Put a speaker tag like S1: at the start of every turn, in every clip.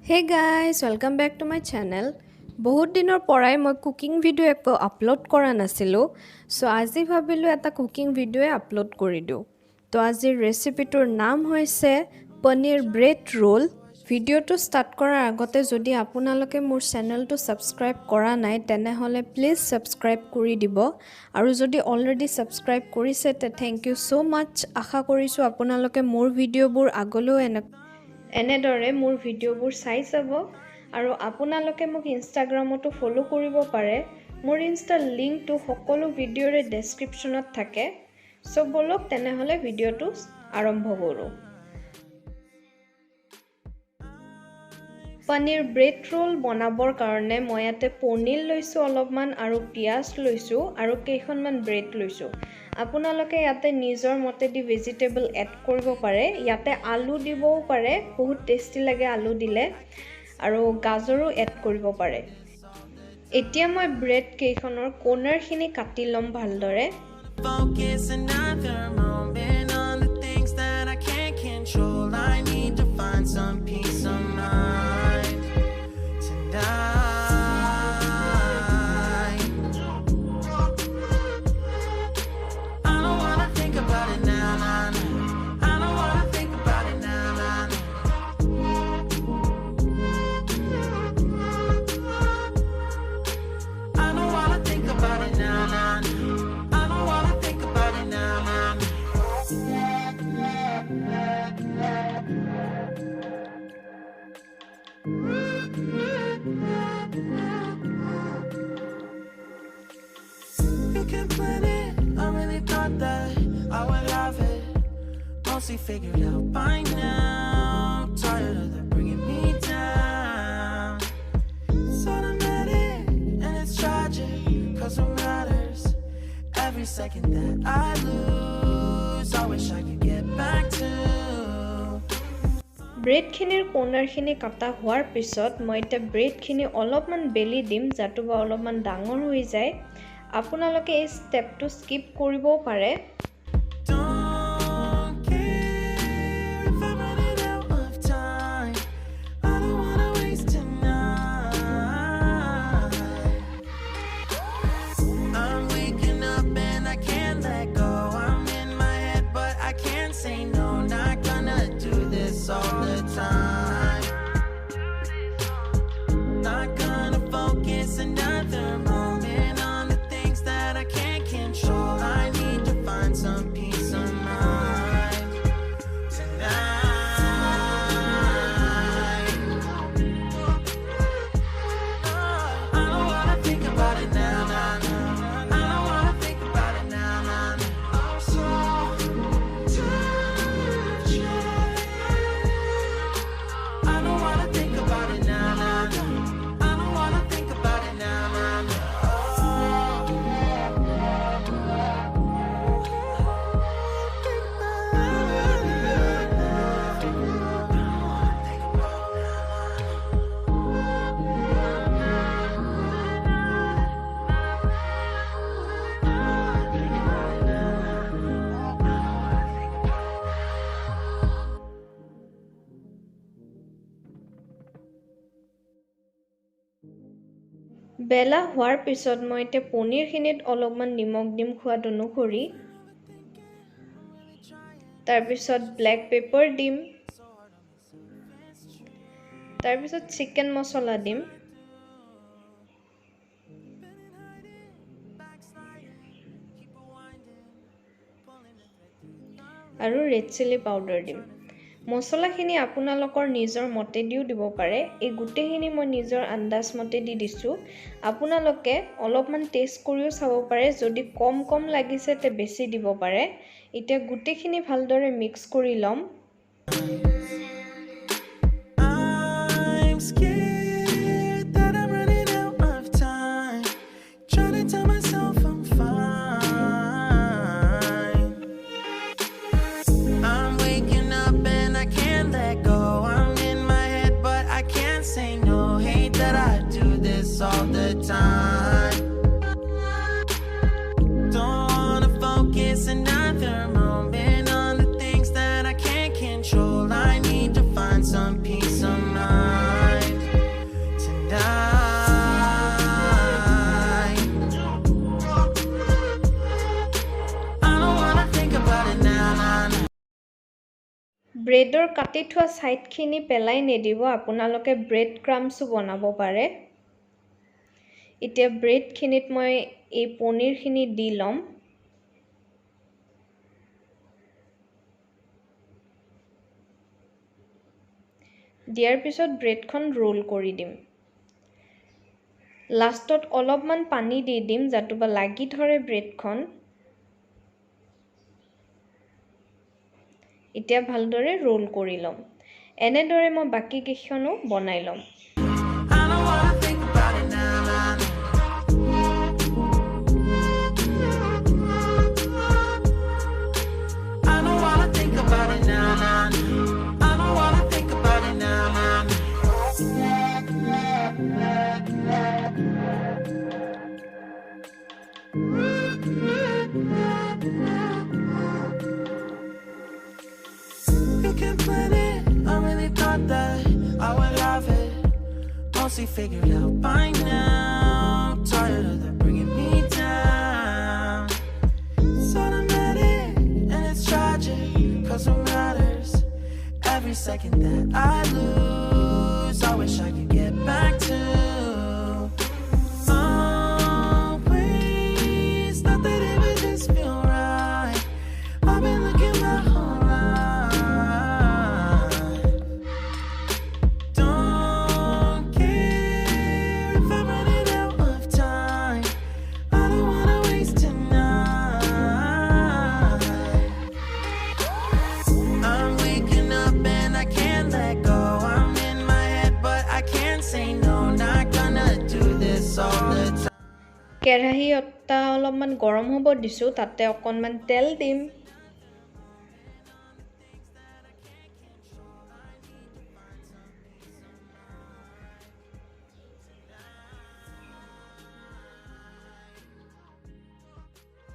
S1: Hey guys, welcome back to my channel. বহুত দিনৰ পৰাই মই কুকিং ভিডিও একো আপলোড কৰা নাছিলোঁ সো আজি ভাবিলোঁ এটা কুকিং ভিডিও আপলোড কৰি দিওঁ তো আজিৰ ৰেচিপিটোৰ নাম হৈছে পনীৰ ব্ৰেড ৰোল ভিডিওটো ষ্টাৰ্ট কৰাৰ আগতে যদি আপোনালোকে মোৰ চেনেলটো সাবস্ক্ৰাইব কৰা নাই তেনেহলে প্লিজ সাবস্ক্ৰাইব কৰি দিব আৰু যদি অলৰেডি সাবস্ক্ৰাইব কৰিছে তে থ্যাংক ইউ সো মাচ আশা কৰিছোঁ আপোনালোকে মোৰ ভিডিওবোৰ আগলৈও এনেদৰে মোৰ ভিডিওবোৰ চাই যাব আৰু আপোনালোকে মোক ইনষ্টাগ্ৰামতো ফলো কৰিব পাৰে মোৰ ইনষ্টাৰ লিংকটো সকলো ভিডিওৰে ডেসক্ৰিপচনত থাকে সো বলক তেনেহলে ভিডিওটো আৰম্ভ কৰোঁ পনীৰ ব্ৰেড ৰোল বনাবৰ কাৰণে মই ইয়াতে পনীৰ লৈছো অলপমান আৰু পিয়াজ লৈছো আৰু কেইখনমান ব্ৰেড লৈছো আপোনালোকে ইয়াতে নিজৰ মতে দি ভেজিটেবল এড কৰিব পাৰে ইয়াতে আলু দিবও পাৰে বহুত টেস্টি লাগে আলু দিলে আৰু গাজৰো এড কৰিব পাৰে এতিয়া মই ব্ৰেড কেইখনৰ কৰ্নাৰখিনি কাটি লম ভালদৰে Focus another moment on the things that I can't control I need to find some peace of mind tonight I don't wanna think about it now I don't wanna think about it now I don't wanna think about it now Mostly figured out by now Tired of them bringing me down It's automatic and it's tragic Cause what matters Every second that I lose I wish I could get back to bread খিনিৰ কৰ্নাৰ খিনি কাটা হোৱাৰ পিছত মই এটা bread খিনি অলপমান বেলি দিম যাতে বা অলপমান ডাঙৰ হৈ যায় আপোনালোকে এই স্টেপটো স্কিপ কৰিবও পাৰে বেলা হোৱাৰ পিছত মই এটা পনীৰ খিনিত অলপমান নিমখ দিম খোৱাদ অনুসৰি তাৰ পিছত ব্ল্যাক পেপাৰ দিম তাৰ পিছত চিকেন মছলা দিম আৰু ৰেড চিলি পাউডাৰ দিম মছলাখিনি আপোনালোকৰ নিজৰ মতে দিও দিব পাৰে এই গুটেখিনি মই নিজৰ আন্দাজ মতে দি দিছো আপোনালোকে অলপমান টেষ্ট কৰিও চাব পাৰে যদি কম লাগিছে তে বেছি দিব পাৰে এতিয়া গুটেখিনি ভালদৰে মিক্স কৰি লম all the time Don't wanna focus another moment on the things that I can't control ব্ৰেডৰ কাটি থোৱা সাইডখিনি পেলাই নিদিব আপোনালোকে ব্ৰেড ক্ৰাম্বছো বনাব পাৰে এতিয়া ব্ৰেডখিনিত মই এই পনীৰখিনি দি লম দিয়াৰ পিছত ব্ৰেডখন ৰোল কৰি দিম লাষ্টত অলপমান পানী দি দিম যাতে লাগি ধৰে ব্ৰেডখন এতিয়া ভালদৰে ৰোল কৰি লম এনেদৰে মই বাকি কেইখনো বনাই লম
S2: Mostly figured out by now. Tired of them bringing me down. It's automatic and it's tragic. Cause it matters every second that I lose. I wish I could get back to always. Not that it would just feel right. I've been looking my whole
S1: কেৰাহী অত্তা অলপমান গৰম হ'ব দিছো তাতে অকনমান তেল দিম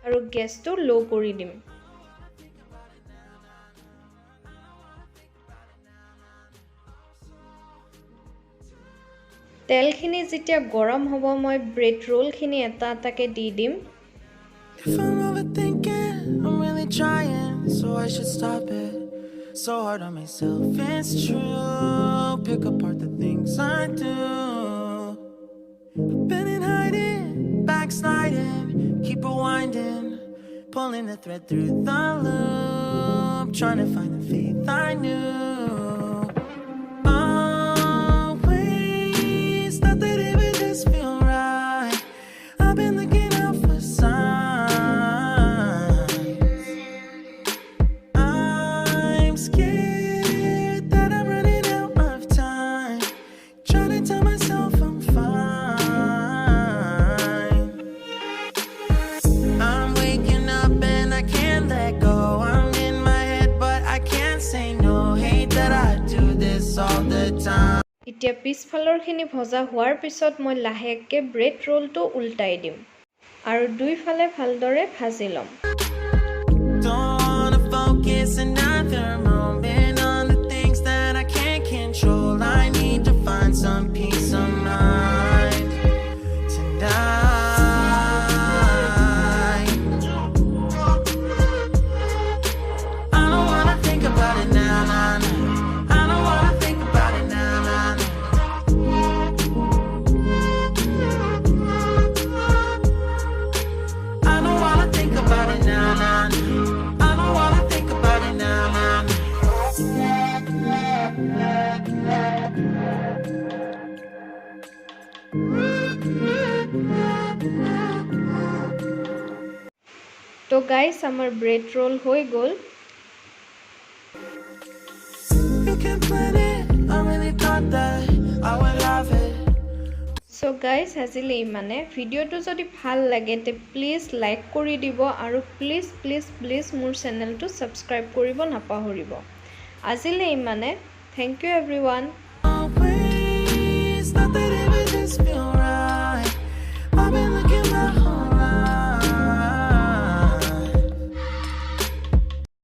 S1: আৰু গেছটো লো কৰি দিম তেলখিনি যেতিয়া গৰম হ'ব মই ব্ৰেড ৰোলখিনি এটা এটাকে দি দিম
S2: If I'm overthinking, I'm really trying, so I should stop it. So hard on myself, it's true. Pick apart the things I do. Been in hiding, backsliding, keep rewinding, pulling the thread through the loop, trying to find the faith I knew.
S1: এতিয়া পিছফালৰখিনি ভজা হোৱাৰ পিছত মই লাহেকৈ bread ৰোলটো উল্টাই দিম আৰু দুইফালে ভালদৰে ভাজি লম তো গাইস আমার ব্রেড রোল হয়ে গল সো গাইস আজিলে ইমানে ভিডিওটো যদি ভাল লাগে তে প্লিজ লাইক কৰি দিব আৰু প্লিজ প্লিজ প্লিজ মোৰ চেনেলটো সাবস্ক্ৰাইব কৰিব নাপাহৰিব আজিলে ইমানে থ্যাংক ইউ এভৰিওয়ান